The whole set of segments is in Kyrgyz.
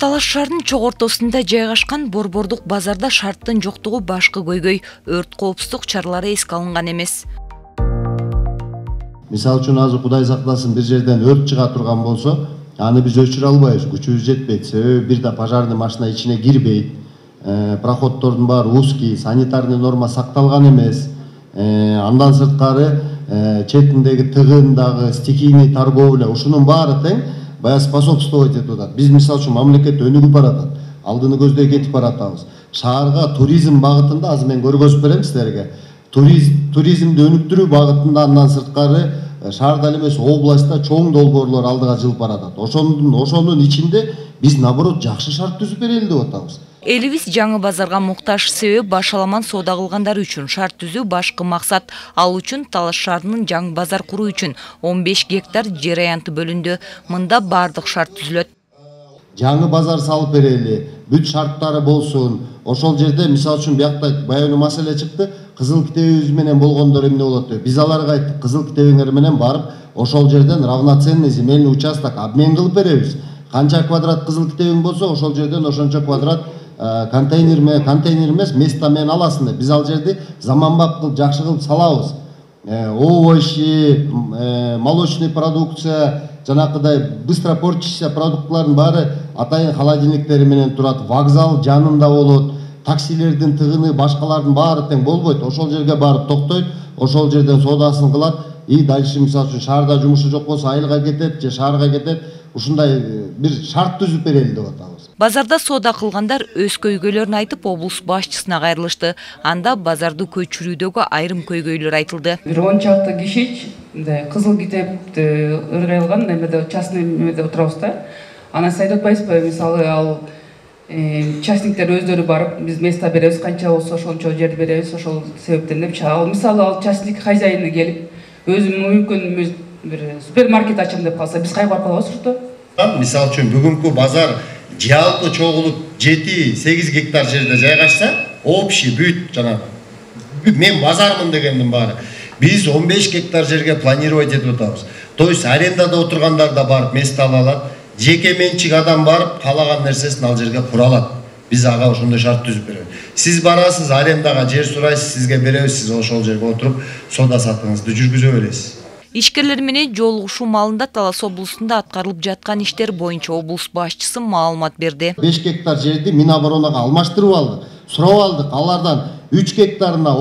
Талаш шаарынын чоң ортосунда жайгашкан борбордук базарда шарттын жоктугу башкы көйгөй, өрт коопсуздук чаралары эске алынган эмес. Мисалы үчүн азыр Кудай сактасын бир жерден өрт чыга турган болсо, аны биз өчүрө албайбыз, күчүбүз жетпейт. Себеби бир да пожарный машина ичине кирбейт. Проходдордун баары узкий, санитарный норма сакталган эмес. Андан сырткары четиндеги тыгындагы стихийный торговля, ушунун баары тең бая способствовать этип атат. Биз мисалы үчүн мамлекет өнүгүп баратат. Алдыны көздөй кетип баратабыз. Шаарга туризм багытында азыр мен көргөзүп берем силерге. Туризмди өнүктүрүү багытында андан сырткары шаарда эле эмес областта чоң долбоорлор алдыга жылып баратат. Ошонун ичинде биз наоборот жакшы шарт түзүп берели деп атабыз. Элибиз жаңы базарга муктаж, себеби башаламан соода кылгандар үчүн шарт түзүү башкы максат. Ал үчүн Талаш шаарынын жаңы базар куруу үчүн 15 гектар жер аянты бөлүндү. Мында бардык шарт түзүлөт. Жаңы базар салып берели, бүт шарттары болсун. Ошол жерде мисалы үчүн биякта баягы маселе чыкты. Кызыл китебибиз менен болгондор эмне болот деп. Биз аларга айттык, кызыл китебиңер менен барып, ошол жерден равноценный земельный участок обмен кылып беребиз. Канча квадрат кызыл китебиң болсо, ошол жерден ошончо квадрат контейнер эмес, место менен аласың деп. Биз ал жерди заманбап кылып, жакшы кылып салабыз. Овощи, молочный продукция, жанакыдай быстро портящийся продуктлардын баары атайын холодильниктери менен турат. Вокзал жанында болот. Таксилердин тыгыны, башкалардын баары тең болбойт. Ошол жерге барып токтойт, ошол жерден соодасын кылат. И дальше мисалы үчүн шаарда жумушу жок болсо айылга кетет же шаарга кетет. Ушундай бир шарт түзүп берели деп атабыз. Базарда соода кылгандар өз көйгөйлөрүн айтып, облус башчысына кайрылышты. Анда базарды көчүрүүдөгү айрым көйгөйлөр айтылды. Бир 10 чакты киши кызыл китепти ыргайлган эмеде частный эмеде отурабыз да. Аны сайт атпайбызбы? Мисалы ал частниктер өздөрү барып, биз место беребиз, канча болсо ошончо жерди беребиз, ошол себептен деп. Ал мисалы ал частник хозяины келип, өзү мүмкүн бир супермаркет ачам деп калса, биз кайга барып калабыз ошто? Мисалы үчүн бүгүнкү базар жалпы чогулуп 7-8 гектар жерде жайгашса, общий бүт жана мен базармын дегендин баары. Биз 15 гектар жерге планировать этип атабыз. То есть арендада отургандар да барып место ала алат. Жеке менчик адам барып каалаган нерсесин ал жерге кура алат. Биз ага ошондой шарт түзүп беребиз. Сиз барасыз, арендага жер сурайсыз, сизге беребиз, сиз ошол жерге отуруп соода сатыңызды жүргүзө бересиз. Ишкерлер менен жолугушуу маалында Талас облусунда аткарылып жаткан иштер боюнча облус башчысы маалымат берди. 5 гектар жерди Миноборонага алмаштырып алдык. Сурап алдык. Алардан 3 гектарына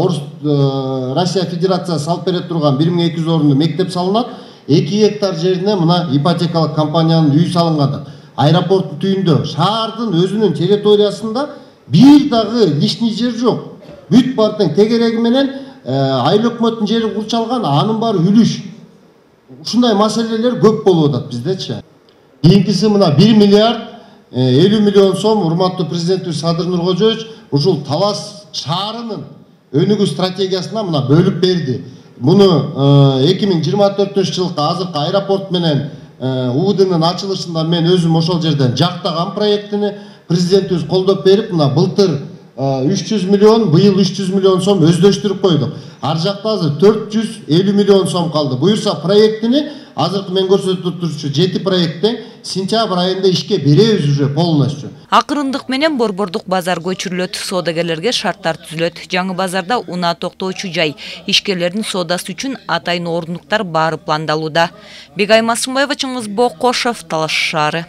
Россия Федерациясы салып бере турган 1200 орунду мектеп салынат. 2 гектар жерине мына ипотекалык компаниянын үй салынган. Аэропорттун түйүндө, шаардын өзүнүн территориясында бир дагы лишний жер жок. Бүт бартын тегереги менен айыл өкмөттүн жери курчалган, анын баары үлүш. Ушундай маселелер көп болуп атат биздечи. Кийинкиси мына 1 миллиард 50 миллион сом урматтуу президентибиз Садыр Нуркожоевич ушул Талас шаарынын өнүгүү стратегиясына мына бөлүп берди. Муну 2024-жылкы азыркы аэропорт менен УДНын ачылышында мен өзүм ошол жерден жактаган проектини президентибиз колдоп берип, мына былтыр 300 миллион, быйыл 300 миллион сом өздөштүрүп койдук. Ар жакта азыр 450 миллион сом калды. Буюрса проектини азыркы мен көрсөтүп турчу 7 проекттен сентябрь айында ишке беребиз уже полностью. Акырындык менен борбордук базар көчүрүлөт, соодагерлерге шарттар түзүлөт. Жаңы базарда унаа токтоочу жай, ишкерлердин соодасы үчүн атайын ордуктар баары пландалууда. Бегай Масымбаева, Чыңгыз Бокошев, Талаш шаары.